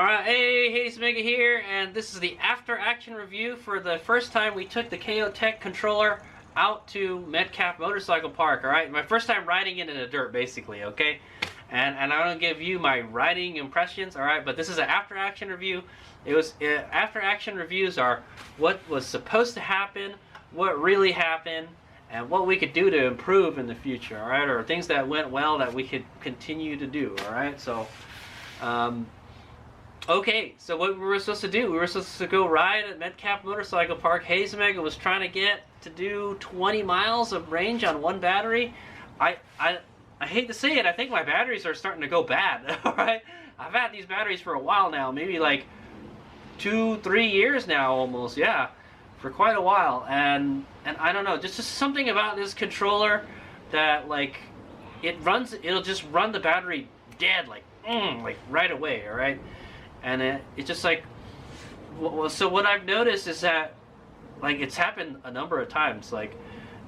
Alright, hey, Hades Mega here, and this is the after action review for the first time we took the KO Tech controller out to Metcalf Motorcycle Park, alright? My first time riding it in the dirt, basically, okay? And I'm gonna give you my riding impressions, alright? But this is an after action review. After action reviews are what was supposed to happen, what really happened, and what we could do to improve in the future, alright? Or things that went well that we could continue to do, alright? So, okay, so what we were supposed to do, we were supposed to go ride at Metcalf Motorcycle Park. Hades Mega was trying to get to do 20 miles of range on one battery. I hate to say it, I think my batteries are starting to go bad, alright? I've had these batteries for a while now, maybe like 2-3 years now almost, yeah, for quite a while. And I don't know, just something about this controller that, like, it'll just run the battery dead, like right away, alright? And it's just like, so what I've noticed is that, like, it's happened a number of times. Like,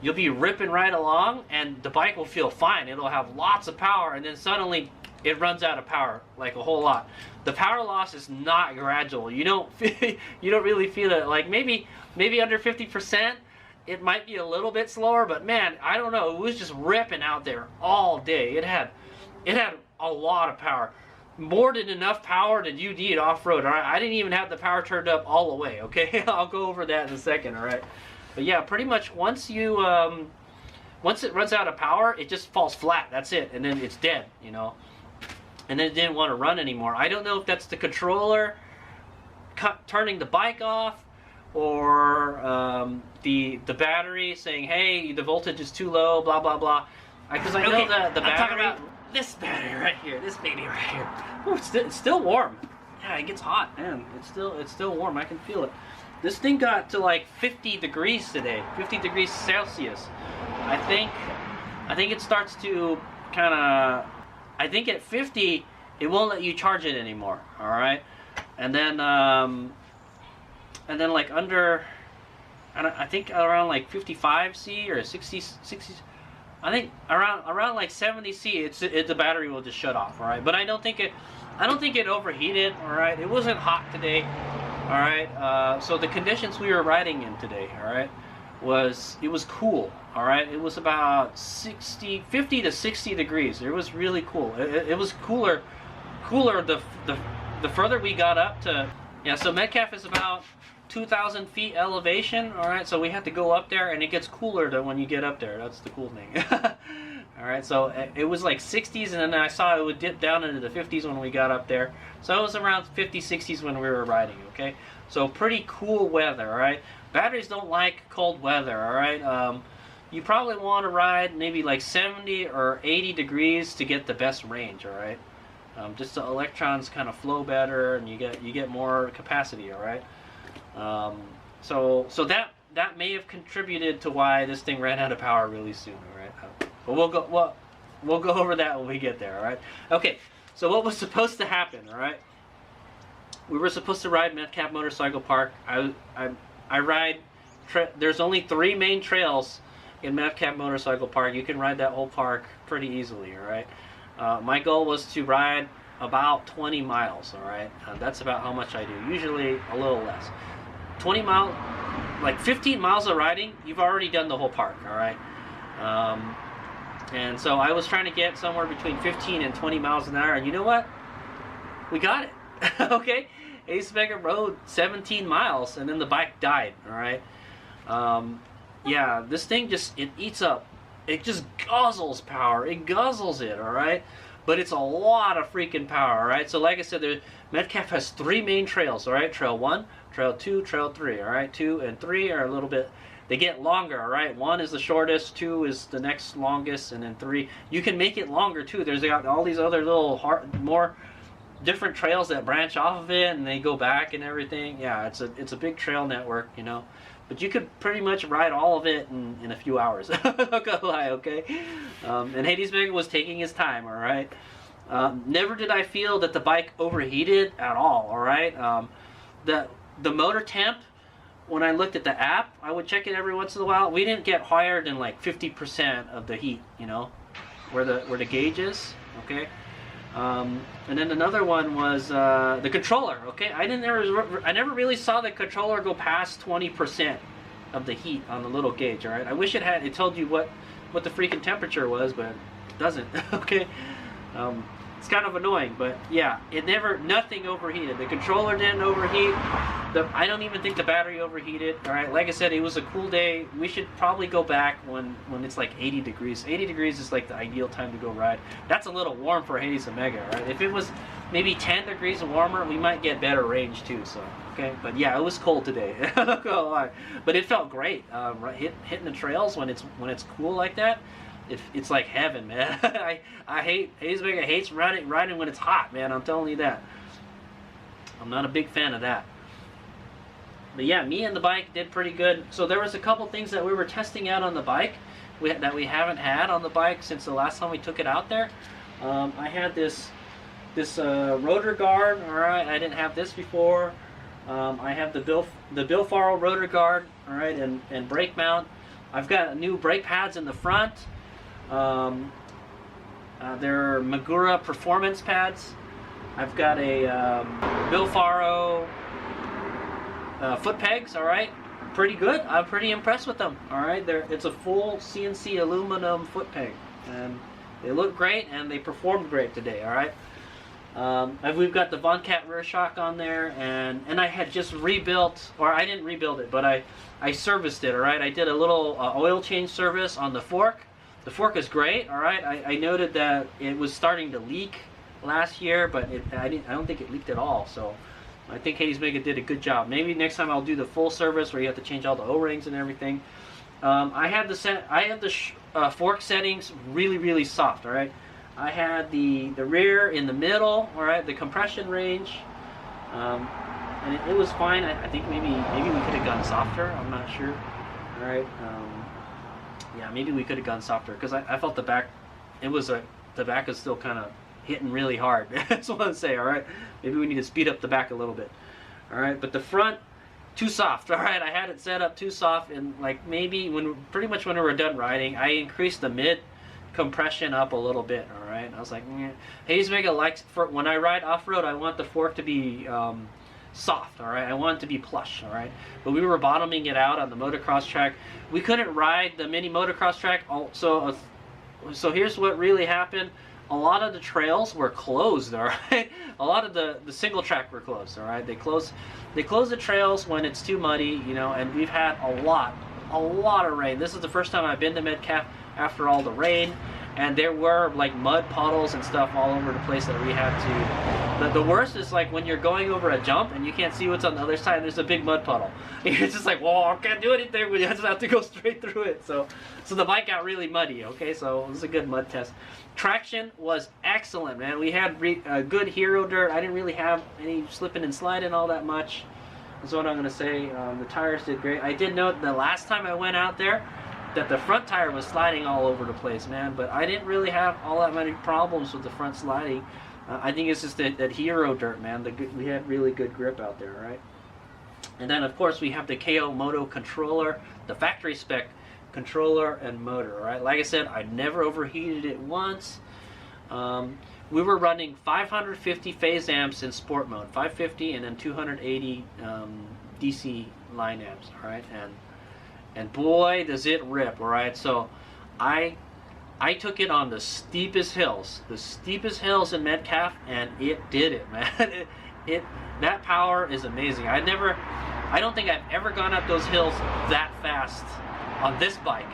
you'll be ripping right along and the bike will feel fine. It'll have lots of power, and then suddenly it runs out of power, like a whole lot. The power loss is not gradual. You don't really feel it. Like, maybe under 50%, it might be a little bit slower, but man, I don't know. It was just ripping out there all day. It had a lot of power. More than enough power that you need off-road. All right, I didn't even have the power turned up all the way. Okay, I'll go over that in a second. All right, but yeah, pretty much once it runs out of power, it just falls flat. That's it, and then it's dead. You know, and then it didn't want to run anymore. I don't know if that's the controller turning the bike off, or the battery saying, "Hey, the voltage is too low." Blah blah blah. Because I know the battery. I'm talking about this battery right here, this baby right here. Ooh, it's still warm. Yeah, it gets hot, man. It's still warm. I can feel it. This thing got to like 50 degrees today, 50 degrees Celsius. I think it starts to kind of. I think at 50, it won't let you charge it anymore. All right, and then like under, I think around like 55 C or 60. I think around like 70 C, the battery will just shut off, all right. But I don't think it overheated, all right. It wasn't hot today, all right. So the conditions we were riding in today, all right, it was cool, all right. It was about 50 to 60 degrees. It was really cool. It was cooler the further we got up to. Yeah, so Metcalf is about 2,000 feet elevation, all right, so we had to go up there, and it gets cooler than when you get up there. That's the cool thing. All right, so it was like 60s, and then I saw it would dip down into the 50s when we got up there. So it was around 50s, 60s when we were riding, okay? So pretty cool weather, all right? Batteries don't like cold weather, all right? You probably want to ride maybe like 70 or 80 degrees to get the best range, all right? Just the electrons kind of flow better, and you get more capacity, all right? So that may have contributed to why this thing ran out of power really soon, all right? But we'll go over that when we get there, all right? Okay, so what was supposed to happen, all right? We were supposed to ride Metcalf Motorcycle Park. I ride. There's only 3 main trails in Metcalf Motorcycle Park. You can ride that whole park pretty easily, all right? My goal was to ride about 20 miles, all right? That's about how much I do. Usually a little less. 20 miles, like 15 miles of riding, you've already done the whole park, all right? And so I was trying to get somewhere between 15 and 20 miles an hour, and you know what? We got it, okay? Hades Mega rode 17 miles, and then the bike died, all right? Yeah, this thing it eats up. It just guzzles power. It guzzles it, all right? But it's a lot of freaking power, all right? So like I said, Metcalf has 3 main trails, all right? Trail 1, Trail 2, Trail 3, all right? 2 and 3 are a little bit, they get longer, all right? 1 is the shortest, 2 is the next longest, and then 3. You can make it longer, too. There's got all these other little, more different trails that branch off of it, and they go back and everything. Yeah, it's a big trail network, you know? But you could pretty much ride all of it in a few hours. I'm not gonna lie, okay? And Hades Mega was taking his time, all right? Never did I feel that the bike overheated at all, all right? The motor temp, when I looked at the app, I would check it every once in a while. We didn't get higher than like 50% of the heat, you know, where the gauge is, okay? And then another one was the controller. Okay, I never really saw the controller go past 20% of the heat on the little gauge. All right, I wish it told you what the freaking temperature was, but it doesn't. Okay, it's kind of annoying, but yeah, nothing overheated. The controller didn't overheat. I don't even think the battery overheated. All right, like I said, it was a cool day. We should probably go back when it's like 80 degrees. 80 degrees is like the ideal time to go ride. That's a little warm for Hayes Omega, right? If it was maybe 10 degrees warmer, we might get better range too. So okay, but yeah, it was cold today. I'm not gonna lie, but it felt great. Hitting the trails when it's cool like that. It's like heaven, man. I hate Hayes Omega hates riding when it's hot, man. I'm telling you that. I'm not a big fan of that. But yeah, me and the bike did pretty good. So there was a couple things that we were testing out on the bike that we haven't had on the bike since the last time we took it out there. I had this rotor guard. All right, I didn't have this before. I have the Bill Farrell rotor guard. All right, and brake mount. I've got new brake pads in the front. They're Magura performance pads. I've got a Bill Farrell foot pegs. All right, pretty good. I'm pretty impressed with them. All right, it's a full CNC aluminum foot peg, and they look great and they performed great today. All right. We've got the Von Cat rear shock on there, and I had just rebuilt, or I didn't rebuild it, but I serviced it. All right, I did a little oil change service on the fork. The fork is great. All right, I noted that it was starting to leak last year, but I don't think it leaked at all. So I think Hayes Omega did a good job. Maybe next time I'll do the full service where you have to change all the O-rings and everything. I had the fork settings really soft. All right, I had the rear in the middle. All right, the compression range, and it was fine. I think maybe we could have gone softer. I'm not sure. All right, yeah, maybe we could have gone softer because I felt the back. The back is still kind of hitting really hard. That's what I say. All right, maybe we need to speed up the back a little bit. All right, but the front too soft. All right, I had it set up too soft, and like maybe pretty much when we were done riding, I increased the mid compression up a little bit. All right, I was like, Hayes Omega likes when I ride off road, I want the fork to be soft. All right, I want it to be plush. All right, but we were bottoming it out on the motocross track. We couldn't ride the mini motocross track. So here's what really happened. A lot of the trails were closed. All right, a lot of the single track were closed. All right, they close the trails when it's too muddy, you know. And we've had a lot of rain. This is the first time I've been to Metcalf after all the rain, and there were like mud puddles and stuff all over the place that we had to. The worst is like when you're going over a jump and you can't see what's on the other side. And there's a big mud puddle. And you're just like, well, I can't do anything. We just have to go straight through it. So the bike got really muddy. Okay, so it was a good mud test. Traction was excellent, man. We had good hero dirt. I didn't really have any slipping and sliding all that much. That's what I'm going to say. The tires did great. I did note the last time I went out there that the front tire was sliding all over the place, man. But I didn't really have all that many problems with the front sliding. I think it's just that hero dirt, man. We had really good grip out there, right? And then, of course, we have the KO Moto controller, the factory spec controller and motor, right? Like I said, I never overheated it once. We were running 550 phase amps in sport mode, 550 and then 280 DC line amps, all right? And boy, does it rip, all right? So I took it on the steepest hills in Metcalf, and it did it, man. That power is amazing. I don't think I've ever gone up those hills that fast on this bike,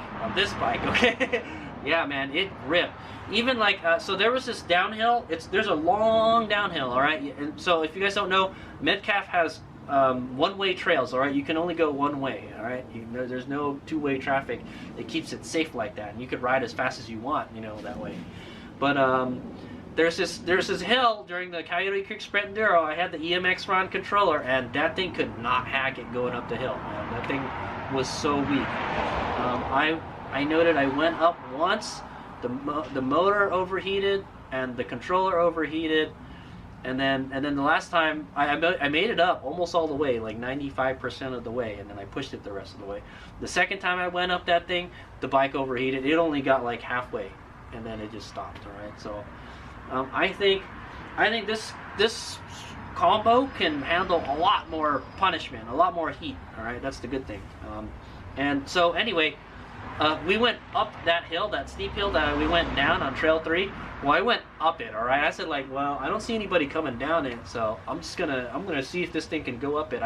okay? Yeah, man, it ripped. Even like, so there was this downhill, there's a long downhill, all right? And so if you guys don't know, Metcalf has one-way trails, all right? You can only go one way, all right? There's no two-way traffic. It keeps it safe like that, and you could ride as fast as you want, you know, that way. But there's this hill during the Coyote Creek Sprint Enduro. I had the EMX Ron controller, and that thing could not hack it going up the hill, man. That thing was so weak. I noted I went up once, the motor overheated, and the controller overheated. And then the last time, I made it up almost all the way, like 95% of the way, and then I pushed it the rest of the way. The second time I went up that thing, the bike overheated. It only got like halfway, and then it just stopped, all right? So I think this combo can handle a lot more punishment, a lot more heat. All right, that's the good thing. And so anyway, we went up that hill, that steep hill that we went down on Trail 3. Well, I went up it. All right, I said like, well, I don't see anybody coming down it, so I'm gonna see if this thing can go up it.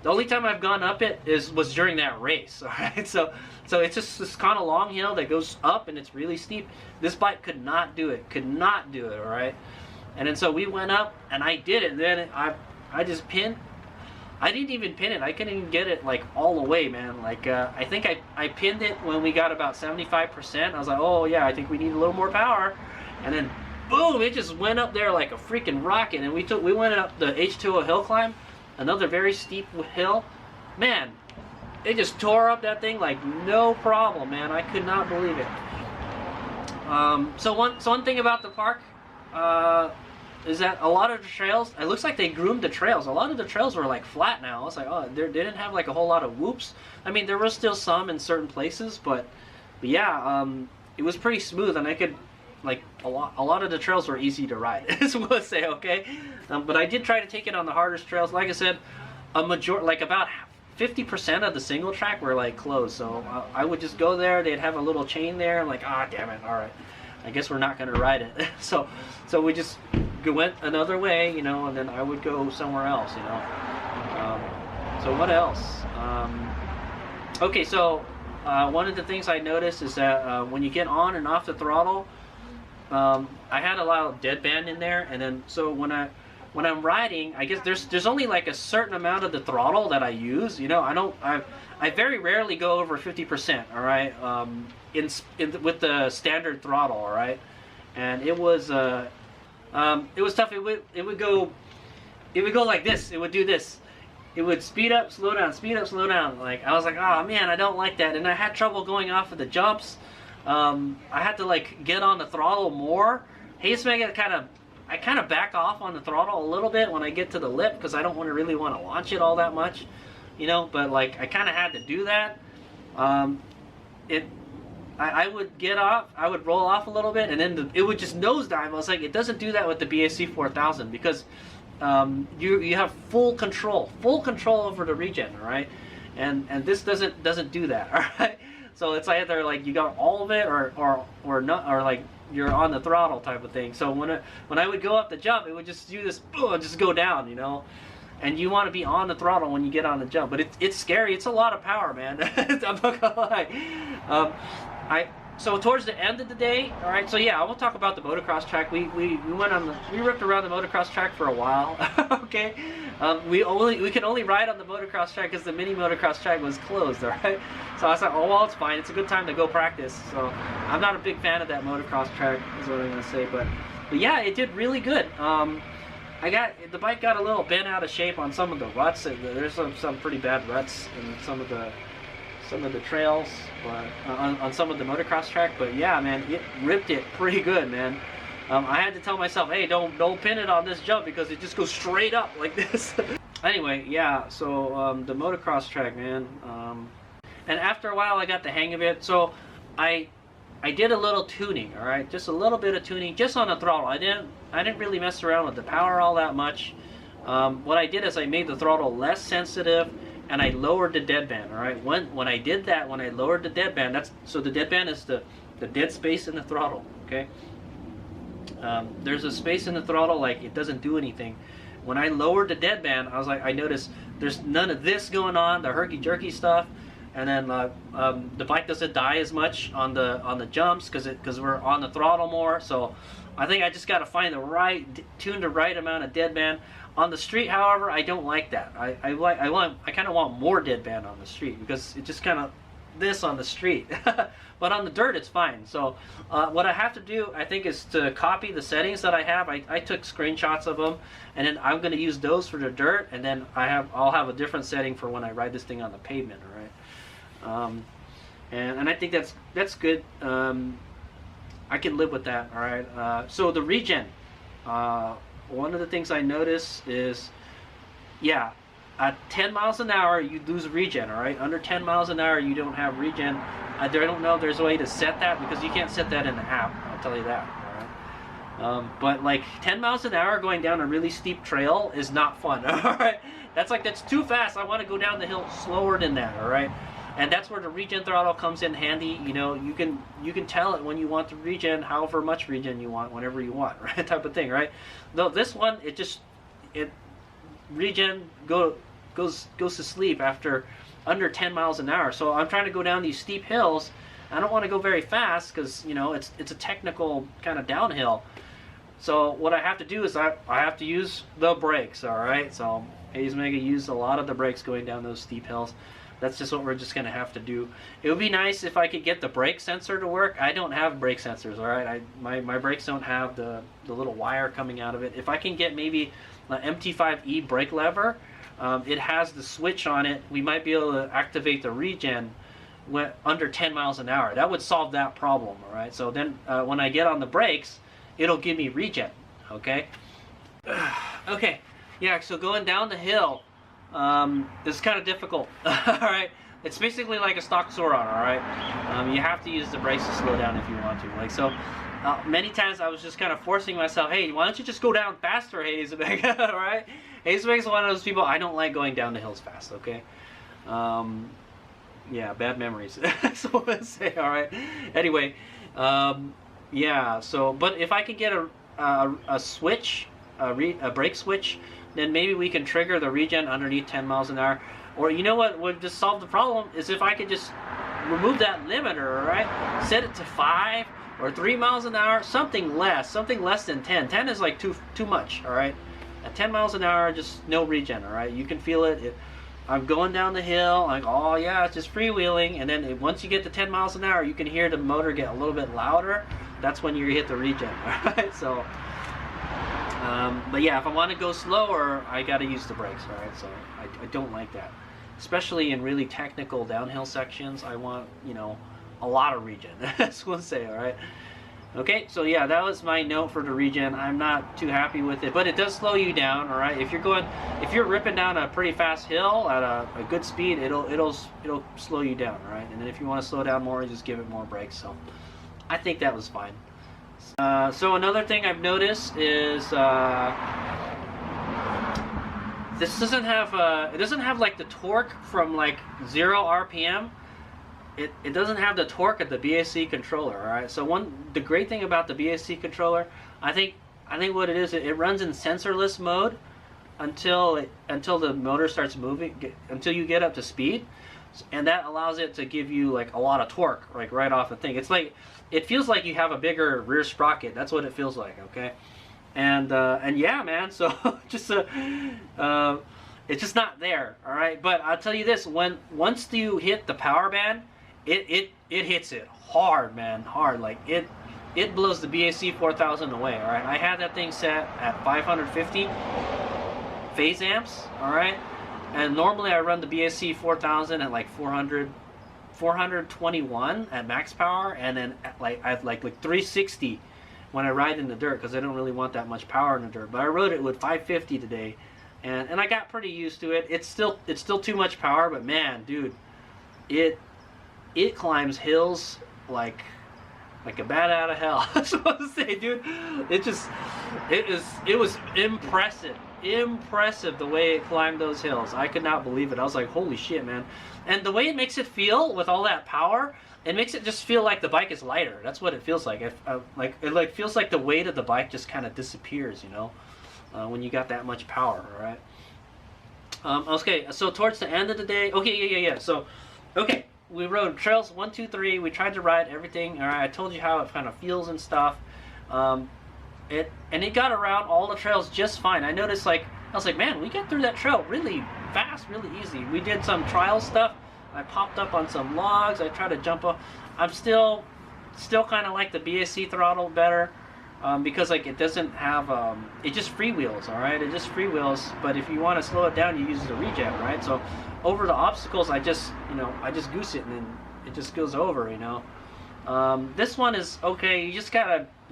The only time I've gone up it was during that race. All right, so it's just this kind of long hill that goes up and it's really steep. This bike could not do it. All right. And then so we went up and I did it. And then I just pinned. I didn't even pin it. I couldn't even get it like all the way, man. Like I think I pinned it when we got about 75%. I was like, oh yeah, I think we need a little more power. And then boom, it just went up there like a freaking rocket. And we went up the H2O hill climb, another very steep hill. Man, it just tore up that thing like no problem, man. I could not believe it. So one thing about the park is that a lot of the trails, it looks like they groomed the trails. A lot of the trails were like flat now. I was like, oh, they didn't have like a whole lot of whoops. I mean, there were still some in certain places, but yeah, it was pretty smooth, and I could, like, a lot of the trails were easy to ride, is what I say, okay? But I did try to take it on the hardest trails. Like I said, like about 50% of the single track were like closed, so I would just go there. They'd have a little chain there. I'm like, ah, damn it, all right, I guess we're not gonna ride it. so we just went another way, you know, and then I would go somewhere else, you know. So what else? Okay, so one of the things I noticed is that when you get on and off the throttle, I had a lot of deadband in there, and then so when I'm riding, I guess there's only like a certain amount of the throttle that I use. You know, I very rarely go over 50%. All right, with the standard throttle. All right, and it was tough. It would go like this. It would do this. It would speed up, slow down, speed up, slow down. Like I was like, oh man, I don't like that, and I had trouble going off of the jumps. I had to like get on the throttle more. HazeMega I kind of back off on the throttle a little bit when I get to the lip because I don't really want to launch it all that much, you know. But like I kind of had to do that. I would get off, I would roll off a little bit, and then it would just nosedive. I was like, it doesn't do that with the BAC 4000 because you have full control over the regen, all right? And this doesn't do that, all right? So it's either like you got all of it or not, or like you're on the throttle type of thing. So when I would go up the jump, it would just do this, just go down, you know. And you want to be on the throttle when you get on the jump, but it's scary. It's a lot of power, man. I'm not gonna lie. So towards the end of the day, all right. So yeah, I will talk about the motocross track. We ripped around the motocross track for a while. Okay, we could only ride on the motocross track because the mini motocross track was closed. All right. So I thought, oh well, it's fine. It's a good time to go practice. So I'm not a big fan of that motocross track, is what I'm gonna say. But yeah, it did really good. The bike got a little bent out of shape on some of the ruts. There's some pretty bad ruts in some of the trails, but on some of the motocross track. But yeah, man, it ripped it pretty good, man. I had to tell myself, hey, don't pin it on this jump because it just goes straight up like this. Anyway, yeah. So the motocross track, man. And after a while, I got the hang of it. So I did a little tuning, all right, just a little bit of tuning, just on the throttle. I didn't really mess around with the power all that much. What I did is I made the throttle less sensitive, and I lowered the deadband. All right, when I did that, when I lowered the deadband, so the deadband is the dead space in the throttle. Okay, there's a space in the throttle, like it doesn't do anything. When I lowered the deadband, I noticed there's none of this going on, the herky jerky stuff. And then the bike doesn't die as much on the jumps because we're on the throttle more. So I think I just got to tune the right amount of deadband. On the street, however, I don't like that. I kind of want more deadband on the street because it just kind of this on the street. But on the dirt, it's fine. So what I have to do, I think, is to copy the settings that I have. I took screenshots of them, and then I'm going to use those for the dirt, and then I'll have a different setting for when I ride this thing on the pavement. All right. And I think that's good. I can live with that. All right. So the regen. One of the things I notice is, yeah, at 10 miles an hour you lose regen. All right. Under 10 miles an hour you don't have regen. I don't know if there's a way to set that because you can't set that in the app. I'll tell you that. But like 10 miles an hour going down a really steep trail is not fun. All right, that's too fast. I want to go down the hill slower than that. All right, and that's where the regen throttle comes in handy. You know, you can tell it when you want to regen, however much regen you want, whenever you want, right? Type of thing, right? Though this one, it regen goes to sleep after under 10 miles an hour. So I'm trying to go down these steep hills. I don't want to go very fast because, you know, it's a technical kind of downhill. So what I have to do is I have to use the brakes, all right? So Hayes Mega used a lot of the brakes going down those steep hills. That's just what we're just going to have to do. It would be nice if I could get the brake sensor to work. I don't have brake sensors, all right? My brakes don't have the little wire coming out of it. If I can get maybe an MT5E brake lever, it has the switch on it. We might be able to activate the regen when under 10 miles an hour. That would solve that problem, all right? So then when I get on the brakes, it'll give me regen, okay? Okay, yeah, so going down the hill, it's kind of difficult, all right? It's basically like a stock Zoran, all right? You have to use the brakes to slow down if you want to. Like, so many times I was just kind of forcing myself, hey, why don't you just go down faster, Hayes Mega, all right? Hayes Mega is one of those people, I don't like going down the hills fast, okay? Yeah, bad memories. That's what I say, all right? Anyway, yeah, so, but if I could get a switch, a brake switch, then maybe we can trigger the regen underneath 10 miles an hour. Or you know what would just solve the problem is if I could just remove that limiter, all right? Set it to 5 or 3 miles an hour, something less than 10. 10 is like too much, all right? At 10 miles an hour, just no regen, all right? You can feel it. I'm going down the hill, like, oh yeah, it's just freewheeling, and then once you get to 10 miles an hour, you can hear the motor get a little bit louder. That's when you hit the regen, all right? So, but yeah, if I want to go slower, I got to use the brakes, all right? So I don't like that, especially in really technical downhill sections. I want, you know, a lot of regen. That's what I say, all right? Okay, so yeah, that was my note for the regen. I'm not too happy with it, but it does slow you down, all right? If you're ripping down a pretty fast hill at a good speed, it'll slow you down, all right? And then if you want to slow down more, just give it more brakes. So I think that was fine. So another thing I've noticed is this doesn't have like the torque from like 0 RPM. It doesn't have the torque of the BAC controller, all right? So the great thing about the BAC controller, I think what it is, it runs in sensorless mode until the motor starts moving, until you get up to speed, and that allows it to give you like a lot of torque, like right off the thing. It's like, it feels like you have a bigger rear sprocket. That's what it feels like, okay? And yeah, man. So just it's just not there, all right? But I'll tell you this: once you hit the power band, it hits it hard, man, hard. Like it blows the BAC 4000 away, all right? I had that thing set at 550 phase amps, all right? And normally I run the BAC 4000 at like 421 at max power, and then at like 360 when I ride in the dirt, because I don't really want that much power in the dirt. But I rode it with 550 today, and I got pretty used to it. It's still too much power, but man, dude, it climbs hills like a bat out of hell. I was supposed to say, dude, it was impressive the way it climbed those hills. I could not believe it. I was like, holy shit, man. And the way it makes it feel with all that power, it makes it just feel like the bike is lighter. That's what it feels like. It feels like the weight of the bike just kind of disappears, you know, when you got that much power, all right? Okay, so towards the end of the day, okay, yeah. So, okay, we rode trails 1, 2, 3. We tried to ride everything. All right, I told you how it kind of feels and stuff. It got around all the trails just fine. I noticed, like, I was like, man, we get through that trail really fast, really easy. We did some trial stuff. I popped up on some logs. I tried to jump up. I'm still kind of like the BAC throttle better, because like it doesn't have it just freewheels, all right? It just freewheels. But if you want to slow it down, you use the regen, right? So over the obstacles, I just goose it, and then it just goes over, you know. This one is okay. You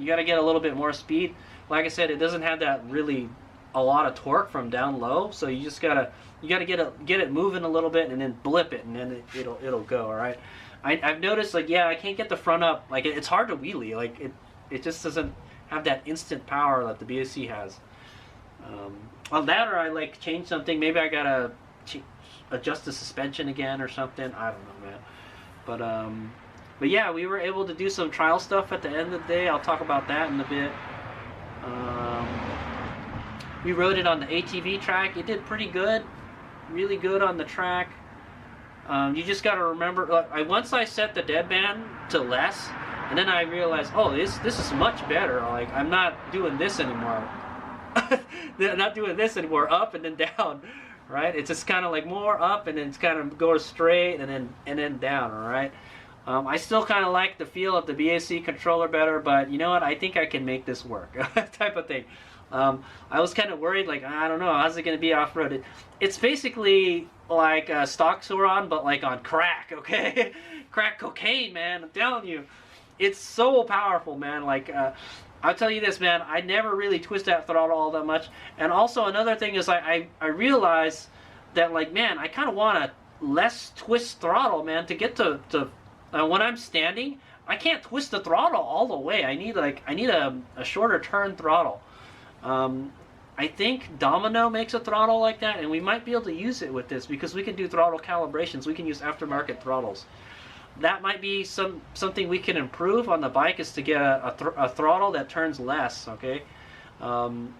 gotta get a little bit more speed. Like I said, it doesn't have that really a lot of torque from down low, so you gotta get it moving a little bit, and then blip it, and then it'll go, all right? I've noticed, like, yeah, I can't get the front up. Like, it's hard to wheelie. Like it just doesn't have that instant power that the BSC has. On that, or I like change something. Maybe I gotta adjust the suspension again or something. I don't know, man. But yeah, we were able to do some trial stuff at the end of the day. I'll talk about that in a bit. We rode it on the ATV track. It did pretty good, really good on the track. You just got to remember, once I set the deadband to less, and then I realized, oh, this is much better. Like, I'm not doing this anymore. I'm not doing this anymore, up and then down, right? It's just kind of like more up and then it's kind of go straight and then down, all right? I still kind of like the feel of the BSC controller better, but you know what? I think I can make this work, type of thing. I was kind of worried, like, I don't know, how's it going to be off-roaded? It's basically like stock Sauron, but like on crack, okay? Crack cocaine, man, I'm telling you. It's so powerful, man. Like, I'll tell you this, man, I never really twist that throttle all that much. And also another thing is I realized that, like, man, I kind of want a less twist throttle, man, to get to when I'm standing, I can't twist the throttle all the way. I need a shorter turn throttle. I think Domino makes a throttle like that, and we might be able to use it with this because we can do throttle calibrations. We can use aftermarket throttles. That might be something we can improve on the bike, is to get a throttle that turns less, okay? And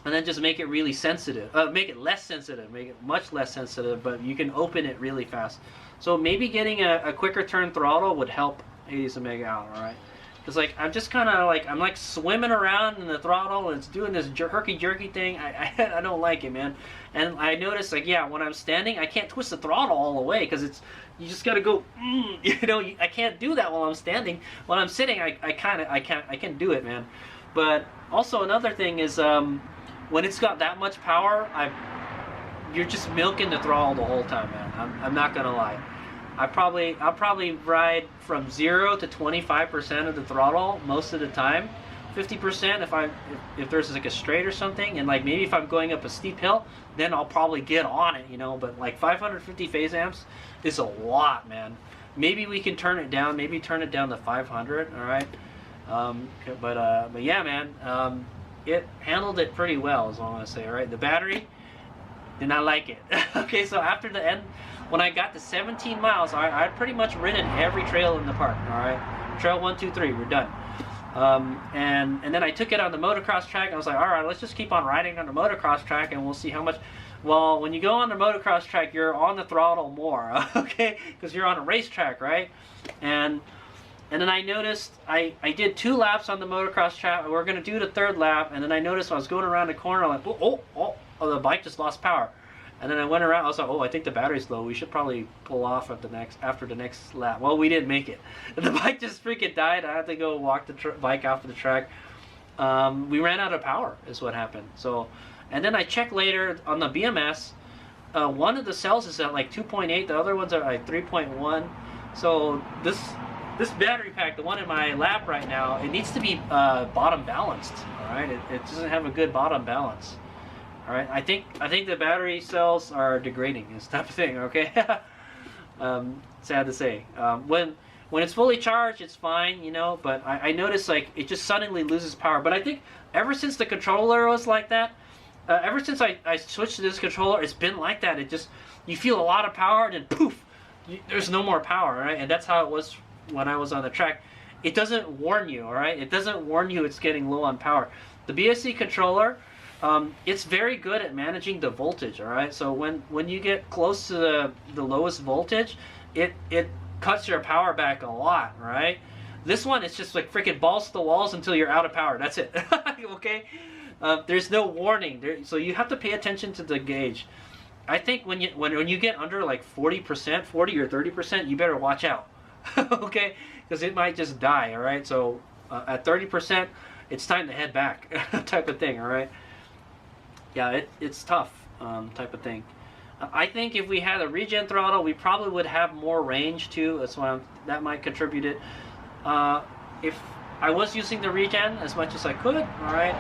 then just make it really sensitive. Make it less sensitive, make it much less sensitive, but you can open it really fast. So maybe getting a quicker turn throttle would help Hades Omega out, alright? Because, like, I'm just kind of like, I'm like swimming around in the throttle and it's doing this herky-jerky thing. I don't like it, man. And I noticed, like, yeah, when I'm standing, I can't twist the throttle all the way because you just got to go, you know, I can't do that while I'm standing. When I'm sitting, I can do it, man. But also another thing is, when it's got that much power, you're just milking the throttle the whole time, man. I'm not gonna lie. I'll probably ride from 0 to 25% of the throttle most of the time. 50% if there's like a straight or something, and like maybe if I'm going up a steep hill, then I'll probably get on it, you know. But like 550 phase amps is a lot, man. Maybe we can turn it down. Maybe turn it down to 500. All right. But yeah, man. It handled it pretty well, is all I'm gonna say. All right. The battery did not like it. Okay. So after the end, when I got to 17 miles, I'd pretty much ridden every trail in the park. All right. Trail 1, 2, 3. We're done. And then I took it on the motocross track. I was like, all right, let's just keep on riding on the motocross track and we'll see how much. Well, when you go on the motocross track, you're on the throttle more, okay? Because you're on a racetrack, right? And then I noticed I did 2 laps on the motocross track. We're going to do the 3rd lap. And then I noticed when I was going around the corner, I'm like, oh, the bike just lost power. And then I went around, I was like, oh, I think the battery's low. We should probably pull off after the next lap. Well, we didn't make it. The bike just freaking died. I had to go walk the bike off the track. We ran out of power is what happened. So, and then I checked later on the BMS. One of the cells is at like 2.8. The other ones are like 3.1. So this battery pack, the one in my lap right now, it needs to be bottom balanced. All right, it doesn't have a good bottom balance. All right, I think the battery cells are degrading, this type of thing. Okay, sad to say. When it's fully charged, it's fine, you know. But I noticed like it just suddenly loses power. But I think ever since the controller was like that, ever since I switched to this controller, it's been like that. It just, you feel a lot of power and then poof, there's no more power, right? And that's how it was when I was on the track. It doesn't warn you, all right? It doesn't warn you it's getting low on power. The BSC controller. It's very good at managing the voltage, all right? So when you get close to the lowest voltage, it cuts your power back a lot, right? This one, it's just like freaking balls to the walls until you're out of power. That's it, okay? There's no warning, so you have to pay attention to the gauge. I think when you get under like 40%, 40 or 30%, you better watch out, okay? Because it might just die, all right? So at 30%, it's time to head back, type of thing, all right? Yeah, it's tough, type of thing. I think if we had a regen throttle, we probably would have more range too. That's why that might contribute it. If I was using the regen as much as I could, all right.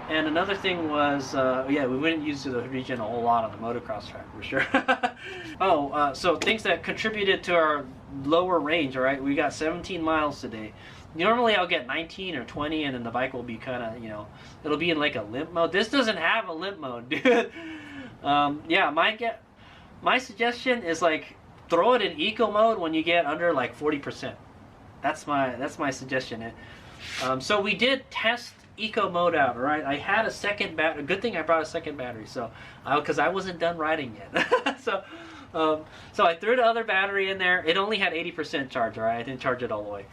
And another thing was, yeah, we wouldn't use the regen a whole lot on the motocross track for sure. So things that contributed to our lower range, all right. We got 17 miles today. Normally I'll get 19 or 20, and then the bike will be kind of, you know, it'll be in like a limp mode. This doesn't have a limp mode, dude. Yeah, my suggestion is like throw it in eco mode when you get under like 40%. That's my suggestion. So we did test eco mode out, all right? I had a second battery. Good thing I brought a second battery, so because I wasn't done riding yet. So I threw the other battery in there. It only had 80% charge, all right? I didn't charge it all the way.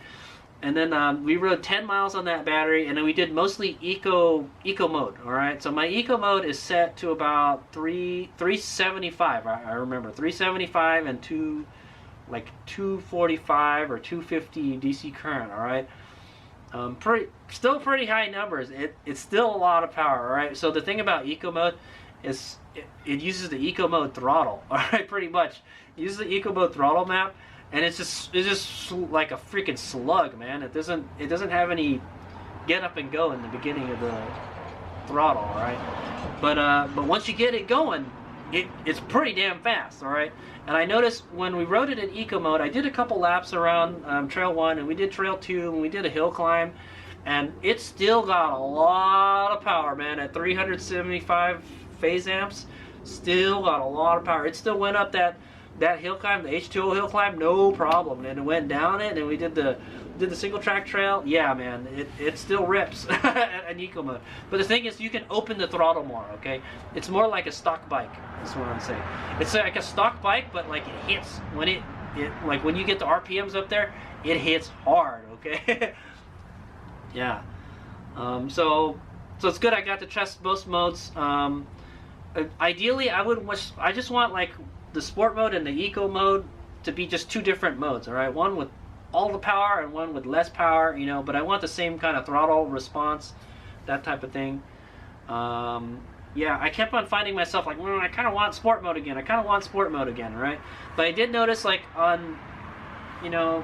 And then we rode 10 miles on that battery, and then we did mostly eco mode, all right? So my eco mode is set to about 375. I remember 375 and 245 or 250 DC current, all right? Still pretty high numbers. It's still a lot of power, all right? So the thing about eco mode is it uses the eco mode throttle, all right? Pretty much it uses the eco mode throttle map, and it's just like a freaking slug, man. It doesn't have any get up and go in the beginning of the throttle, all right? But once you get it going, it's pretty damn fast, all right? And I noticed when we rode it in eco mode, I did a couple laps around Trail 1, and we did Trail 2, and we did a hill climb, and it still got a lot of power, man. At 375 phase amps, still got a lot of power. It still went up that hill climb, the H2O hill climb, no problem. And it went down it, and we did the single track trail. Yeah, man, it still rips in eco mode. But the thing is, you can open the throttle more, okay? It's more like a stock bike, is what I'm saying. It's like a stock bike, but like it hits when like when you get the RPMs up there, it hits hard, okay? Yeah. So it's good. I got to test both modes. Ideally, I just want like the sport mode and the eco mode to be just two different modes, all right? One with all the power and one with less power, you know, but I want the same kind of throttle response, that type of thing. Yeah, I kept on finding myself like, I kind of want sport mode again. Right? But I did notice like on, you know,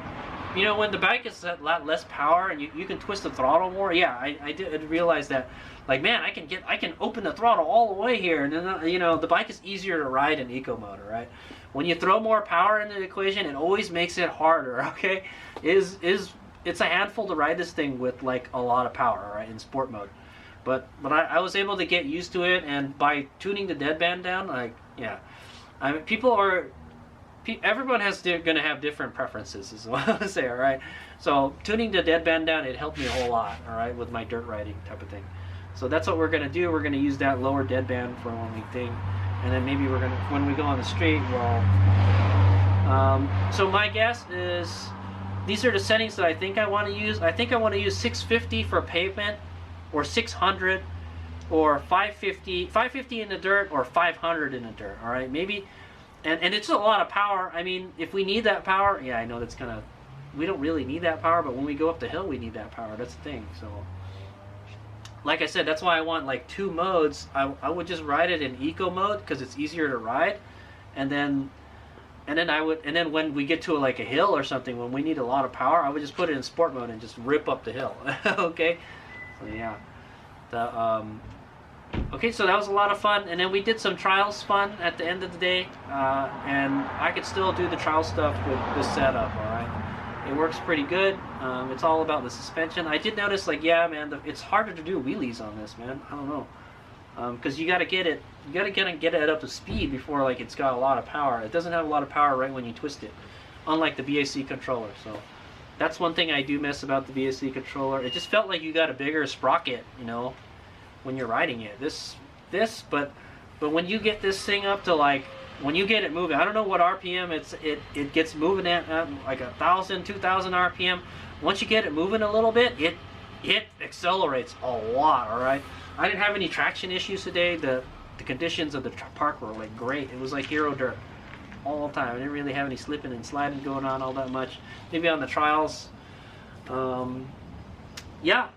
when the bike is a lot less power and you can twist the throttle more. Yeah, I did realize that, like, man, I can open the throttle all the way here, and then, you know, the bike is easier to ride in eco mode, right? When you throw more power into the equation, it always makes it harder. Okay, it's a handful to ride this thing with like a lot of power, right, in sport mode. But I was able to get used to it, and by tuning the deadband down, like, yeah, I mean, everyone gonna have different preferences, is what I would say, all right? So tuning the deadband down, it helped me a whole lot, all right, with my dirt riding type of thing. So that's what we're gonna do. We're gonna use that lower deadband for one thing, and then maybe we're gonna, when we go on the street, well, so my guess is these are the settings that I think I want to use. I think I want to use 650 for pavement, or 600, or 550 in the dirt, or 500 in the dirt, all right? Maybe. And it's a lot of power. I mean, if we need that power, yeah, I know that's kind of, we don't really need that power, but when we go up the hill, we need that power. That's the thing. So, like I said, that's why I want like two modes. I would just ride it in eco mode because it's easier to ride, and then when we get to like a hill or something, when we need a lot of power, I would just put it in sport mode and just rip up the hill. Okay, so yeah, okay, so that was a lot of fun, and then we did some trials fun at the end of the day, and I could still do the trial stuff with this setup, alright? It works pretty good. It's all about the suspension. I did notice, like, yeah, man, it's harder to do wheelies on this, man. I don't know. Because you gotta get it up to speed before, like, it's got a lot of power. It doesn't have a lot of power right when you twist it, unlike the BAC controller, so that's one thing I do miss about the BAC controller. It just felt like you got a bigger sprocket, you know, when you're riding it. But when you get this thing up to, like, when you get it moving, I don't know what RPM it gets moving at, like 1,000, 2,000 RPM. Once you get it moving a little bit, it accelerates a lot, all right? I didn't have any traction issues today. The conditions of the park were, like, great. It was like hero dirt all the time. I didn't really have any slipping and sliding going on all that much. Maybe on the trials. Yeah.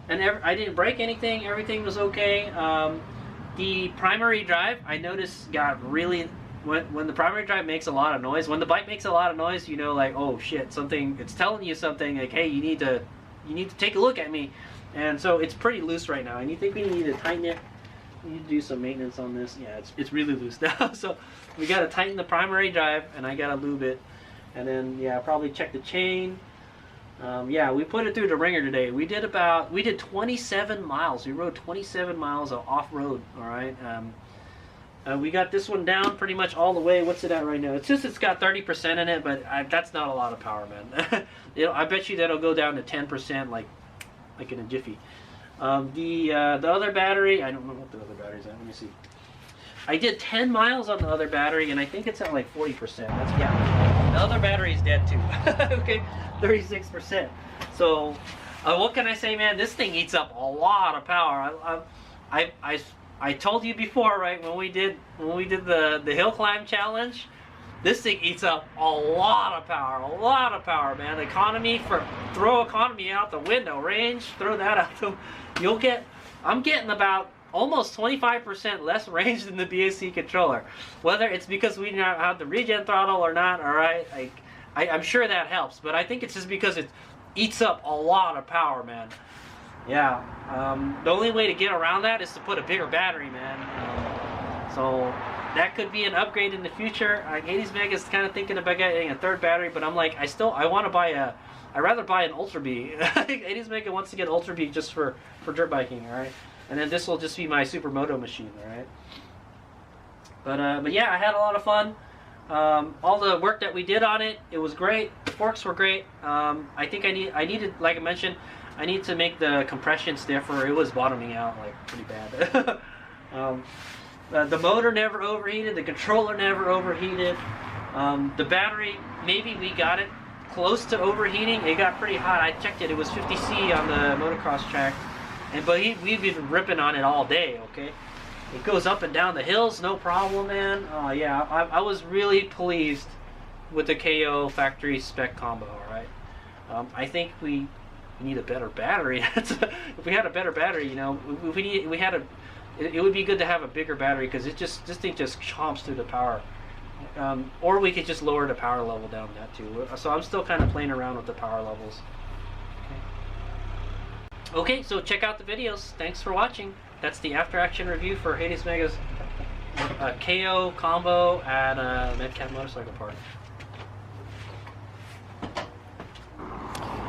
And I didn't break anything. Everything was okay. The primary drive, I noticed, got really, when the primary drive makes a lot of noise, when the bike makes a lot of noise, you know, like, oh shit, something, it's telling you something, like, hey, you need to take a look at me. And so it's pretty loose right now, and you think we need to tighten it. We need to do some maintenance on this. Yeah, it's really loose now. So we got to tighten the primary drive, and I got to lube it. And then, yeah, probably check the chain. Yeah, we put it through the ringer today. We did 27 miles. We rode 27 miles of off-road, all right? We got this one down pretty much all the way. What's it at right now? It's got 30% in it, but that's not a lot of power, man. I bet you that'll go down to 10% like in a jiffy. The other battery, I don't know what the other battery's at. Let me see. I did 10 miles on the other battery, and I think it's at like 40%. Yeah. The other battery's dead too. Okay, 36%. So, what can I say, man? This thing eats up a lot of power. I told you before, right? When we did the hill climb challenge, this thing eats up a lot of power, man. Economy, throw economy out the window. Range, throw that out. I'm getting about almost 25% less range than the BAC controller. Whether it's because we now have the regen throttle or not, all right, I'm sure that helps. But I think it's just because it eats up a lot of power, man. Yeah, the only way to get around that is to put a bigger battery, man. So that could be an upgrade in the future. 80s Mega is kind of thinking about getting a third battery, but I'm like, I want to buy I'd rather buy an Ultra B. 80s Mega wants to get Ultra B just for dirt biking, all right? And then this will just be my supermoto machine, all right? But yeah, I had a lot of fun. All the work that we did on it, it was great. The forks were great. I think I needed, like I mentioned, I need to make the compression stiffer. It was bottoming out like pretty bad. The motor never overheated. The controller never overheated. The battery, maybe we got it close to overheating. It got pretty hot. I checked it. It was 50C on the motocross track. But we've been ripping on it all day, okay? It goes up and down the hills, no problem, man. Yeah, I was really pleased with the KO factory spec combo, all right? I think we need a better battery. If we had a better battery, you know, it would be good to have a bigger battery, because this thing just chomps through the power. Or we could just lower the power level down that too. So I'm still kind of playing around with the power levels. Okay, so check out the videos. Thanks for watching. That's the after action review for 80s Mega's KO combo at Metcalf Motorcycle Park.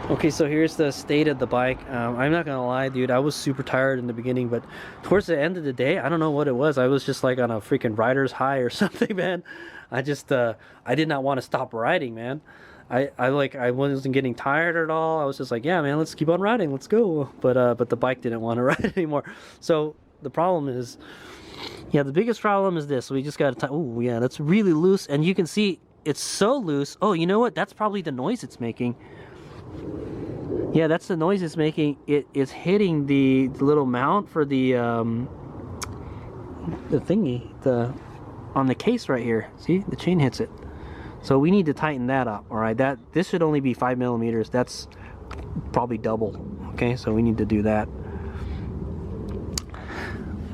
Okay, so here's the state of the bike. I'm not gonna lie, dude, I was super tired in the beginning, but towards the end of the day, I don't know what it was. I was just like on a freaking rider's high or something, man. I did not want to stop riding, man. I wasn't getting tired at all. I was just like, yeah, man, let's keep on riding, let's go. But the bike didn't want to ride anymore. So the problem is, yeah, the biggest problem is this. We just got to, oh yeah, that's really loose, and you can see it's so loose. Oh, you know what? That's probably the noise it's making. Yeah, that's the noise it's making. It's hitting the little mount for the thingy, on the case right here. See, the chain hits it. So we need to tighten that up, all right? This should only be 5 millimeters. That's probably double, okay? So we need to do that.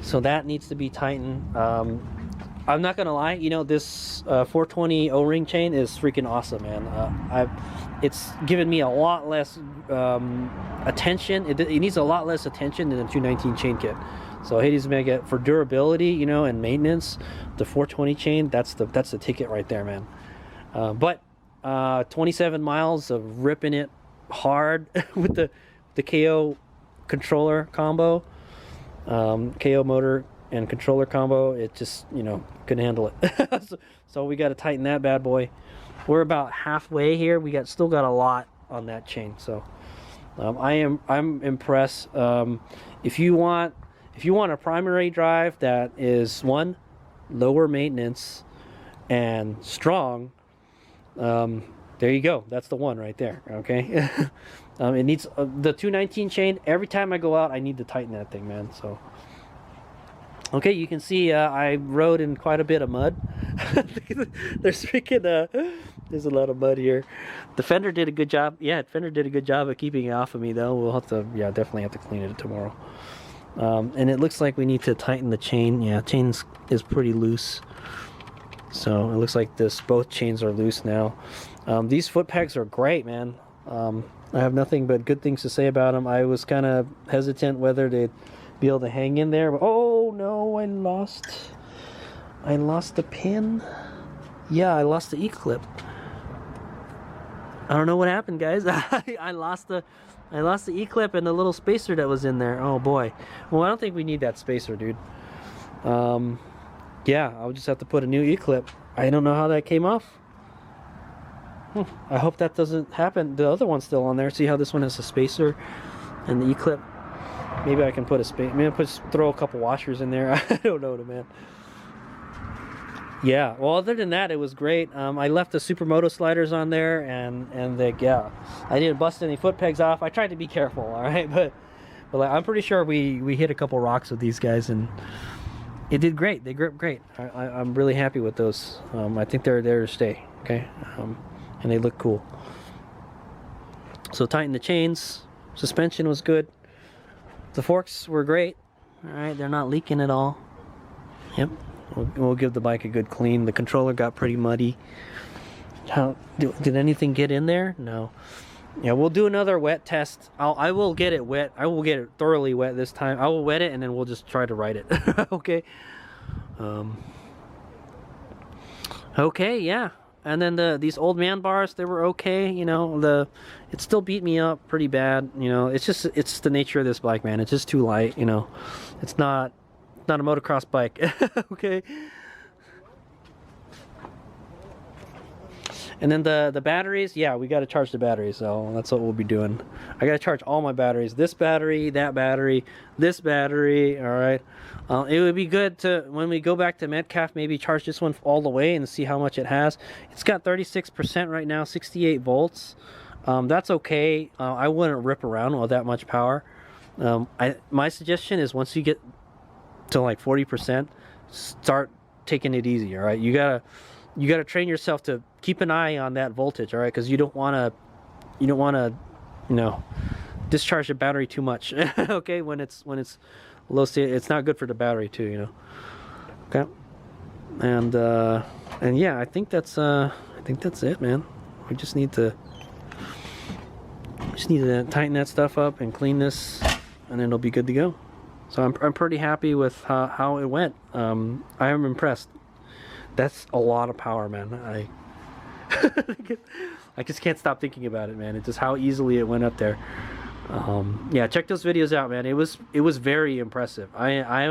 So that needs to be tightened. I'm not gonna lie, you know, this 420 O-ring chain is freaking awesome, man. It's given me a lot less attention. It needs a lot less attention than the 219 chain kit. So 80s Mega, for durability, you know, and maintenance, the 420 chain, that's the ticket right there, man. But 27 miles of ripping it hard with the KO controller combo, KO motor and controller combo. It just, you know, couldn't handle it. So we got to tighten that bad boy. We're about halfway here. Still got a lot on that chain. So I'm impressed. If you want a primary drive that is lower maintenance and strong, there you go. That's the one right there. Okay. It needs the 219 chain. Every time I go out, I need to tighten that thing, man. So okay, you can see I rode in quite a bit of mud. There's a lot of mud here. The fender did a good job. Yeah, Fender did a good job of keeping it off of me, though. We'll have to, yeah, definitely have to clean it tomorrow. And it looks like we need to tighten the chain. Yeah, chain is pretty loose. So it looks like both chains are loose now. These foot pegs are great, man. I have nothing but good things to say about them. I was kind of hesitant whether they'd be able to hang in there. But, oh no, I lost the pin. Yeah, I lost the E-clip. I don't know what happened, guys. I lost the E-clip and the little spacer that was in there. Oh boy. Well, I don't think we need that spacer, dude. Yeah, I'll just have to put a new E-clip. I don't know how that came off. I hope that doesn't happen. The other one's still on there. See how this one has a spacer and the E-clip? Maybe I can put a spacer. Maybe I'll throw a couple washers in there. I don't know, man. Yeah, well, other than that, it was great. I left the Supermoto sliders on there, and yeah, I didn't bust any foot pegs off. I tried to be careful, all right, but like, I'm pretty sure we hit a couple rocks with these guys, and it did great. They grip great. I'm really happy with those. I think they're there to stay, okay, and they look cool. So tighten the chains. Suspension was good. The forks were great. All right, they're not leaking at all. Yep. We'll give the bike a good clean. The controller got pretty muddy. Did anything get in there? No. Yeah, we'll do another wet test. I will get it wet. I will get it thoroughly wet this time. I will wet it and then we'll just try to ride it. Okay. Okay, yeah. And then these old man bars, they were okay. You know, it still beat me up pretty bad. You know, it's the nature of this bike, man. It's just too light. You know, it's not a motocross bike. Okay. And then the batteries, yeah, we got to charge the batteries, so that's what we'll be doing. I got to charge all my batteries. This battery, that battery, this battery, all right. It would be good to, when we go back to Metcalf, maybe charge this one all the way and see how much it has. It's got 36% right now, 68 volts. That's okay. I wouldn't rip around with that much power. My suggestion is once you get to like 40%, start taking it easy, all right? You gotta train yourself to keep an eye on that voltage, all right? Because you don't want to, you know, discharge the battery too much. Okay, when it's low state, it's not good for the battery too, you know. Okay, and yeah, I think that's it, man. We just need to tighten that stuff up and clean this, and then it'll be good to go. So I'm pretty happy with how it went. I am impressed. That's a lot of power, man. I just can't stop thinking about it, man. It's just how easily it went up there. Yeah, check those videos out, man. It was very impressive. I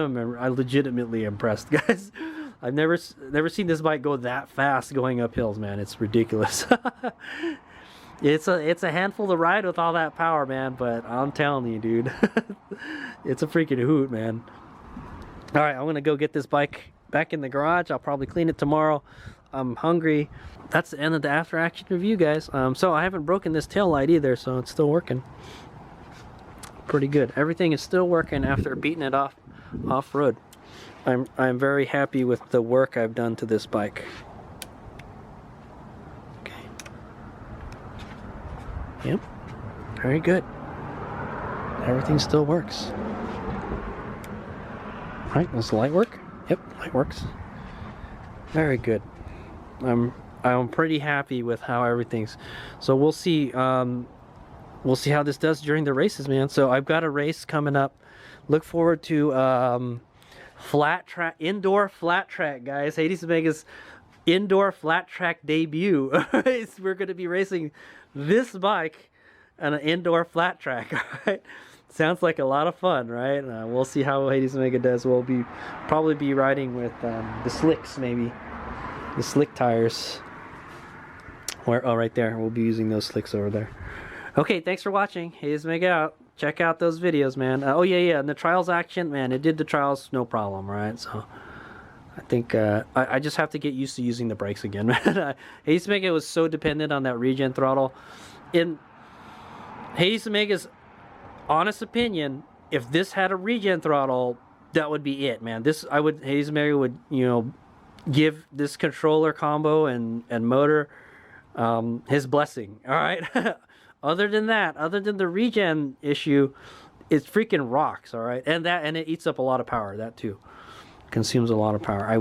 legitimately impressed, guys. I've never seen this bike go that fast going up hills, man. It's ridiculous. It's a handful to ride with all that power, man, but I'm telling you, dude, it's a freaking hoot, man. All right, I'm gonna go get this bike back in the garage. I'll probably clean it tomorrow. I'm hungry. That's the end of the after action review, guys. So I haven't broken this tail light either, so it's still working pretty good. Everything is still working after beating it off road. I'm very happy with the work I've done to this bike. Yep, very good. Everything still works. Right, does the light work? Yep, light works. Very good. I'm pretty happy with how everything's. So we'll see. We'll see how this does during the races, man. So I've got a race coming up. Look forward to flat track, indoor flat track, guys. Hades Omega's indoor flat track debut. We're going to be racing this bike on an indoor flat track. All right, sounds like a lot of fun, right? We'll see how Hades Omega does. We'll probably be riding with the slicks, maybe the slick tires. Right there. We'll be using those slicks over there. Okay, thanks for watching. Hades Omega out. Check out those videos, man. Oh yeah, and the trials action, man. It did the trials, no problem, right? So I think I just have to get used to using the brakes again, man. Hades Omega was so dependent on that regen throttle. In Hades Omega's honest opinion, if this had a regen throttle, that would be it, man. Hades Omega would, you know, give this controller combo and motor his blessing. All right. Other than that, other than the regen issue, it's freaking rocks. All right, and it eats up a lot of power. That too consumes a lot of power. I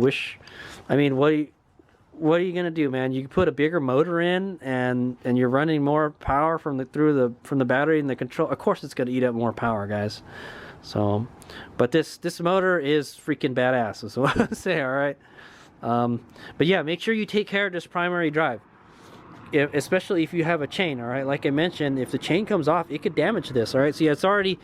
mean, what are you gonna do, man? You put a bigger motor in, and you're running more power from the battery and the control. Of course, it's gonna eat up more power, guys. So, but this motor is freaking badass. Is what I say. All right. But yeah, make sure you take care of this primary drive. especially if you have a chain, all right? Like I mentioned, if the chain comes off, it could damage this, all right? See, it's already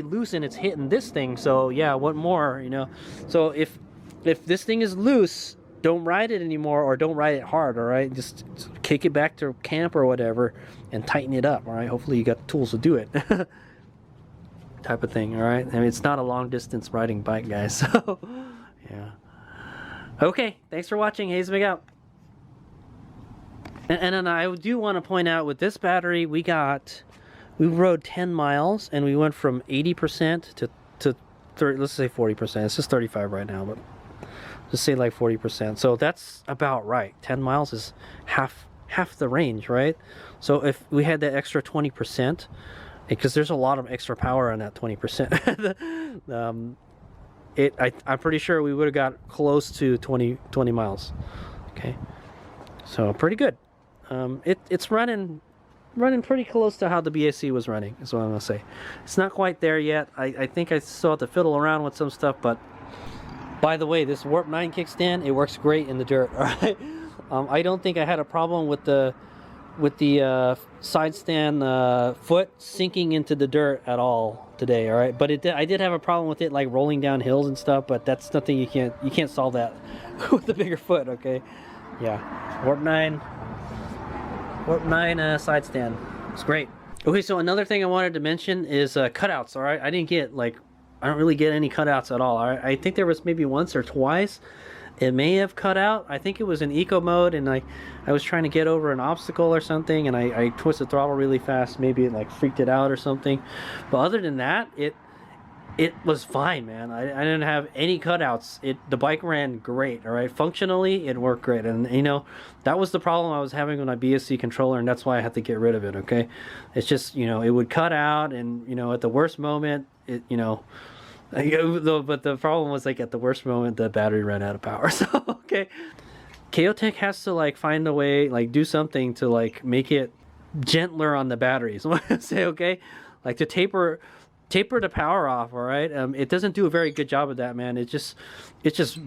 loose and it's hitting this thing, so yeah, what more, you know? So if this thing is loose, don't ride it anymore, or don't ride it hard, all right? Just kick it back to camp or whatever and tighten it up, all right? Hopefully you got the tools to do it. Type of thing, all right? I mean, it's not a long distance riding bike, guys, so yeah. Okay, thanks for watching. Hazemek out. And then I do want to point out, with this battery, we rode 10 miles and we went from 80% to 30, let's say 40%. It's just 35 right now, but just say like 40%. So that's about right. 10 miles is half the range, right? So if we had that extra 20%, because there's a lot of extra power on that 20%, I'm pretty sure we would have got close to 20 miles. Okay, so pretty good. It's running pretty close to how the BAC was running, is what I'm gonna say. It's not quite there yet. I think I still have to fiddle around with some stuff, but by the way, this Warp 9 kickstand, it works great in the dirt. All right, I don't think I had a problem with the side stand foot sinking into the dirt at all today. All right, but I did have a problem with it like rolling down hills and stuff, but that's nothing. You can't solve that with the bigger foot. Okay, yeah, Warp 9 side stand, it's great. Okay, so another thing I wanted to mention is cutouts. All right, I don't really get any cutouts at all. All right, I think there was maybe once or twice it may have cut out. I think it was in eco mode, and I was trying to get over an obstacle or something, and I twisted the throttle really fast. Maybe it like freaked it out or something. But other than that, it was fine, man. I didn't have any cutouts. The bike ran great. All right, functionally it worked great, and you know, that was the problem I was having with my BSC controller, and that's why I had to get rid of it. Okay, it's just, you know, it would cut out, and you know, at the worst moment, but the problem was like at the worst moment the battery ran out of power. So okay, KO has to like find a way, like do something to like make it gentler on the batteries. I want to say, okay, like to taper the power off. All right, it doesn't do a very good job of that, man. It just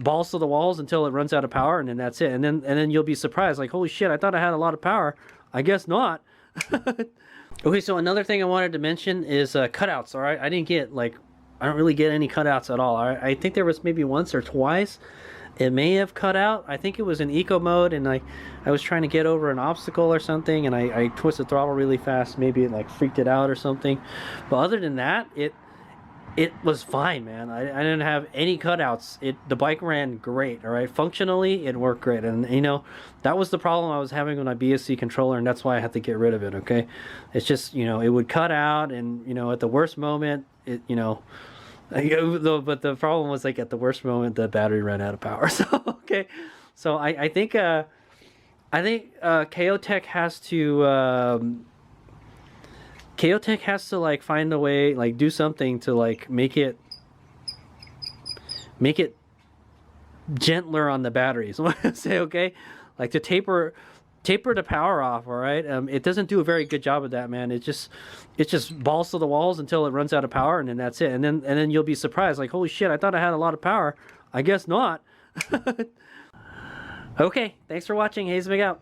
balls to the walls until it runs out of power, and then that's it. And then you'll be surprised, like, holy shit, I thought I had a lot of power. I guess not. Okay, so another thing I wanted to mention is cutouts. All right, I don't really get any cutouts at all. I think there was maybe once or twice it may have cut out. I think it was in eco mode, and I was trying to get over an obstacle or something, and I twisted the throttle really fast. Maybe it like freaked it out or something. But other than that, it was fine, man. I didn't have any cutouts. The bike ran great. All right, functionally it worked great, and you know, that was the problem I was having with my BSC controller, and that's why I had to get rid of it. Okay, it's just, you know, it would cut out, and you know, at the worst moment, but the problem was like at the worst moment the battery ran out of power. So okay, so I think KO has to like find a way, like do something to like make it gentler on the batteries. I want to say, okay, like to taper the power off. All right, it doesn't do a very good job of that, man. It just balls to the walls until it runs out of power, and then that's it. And then you'll be surprised, like, holy shit, I thought I had a lot of power. I guess not. Okay, thanks for watching. Hazemek out.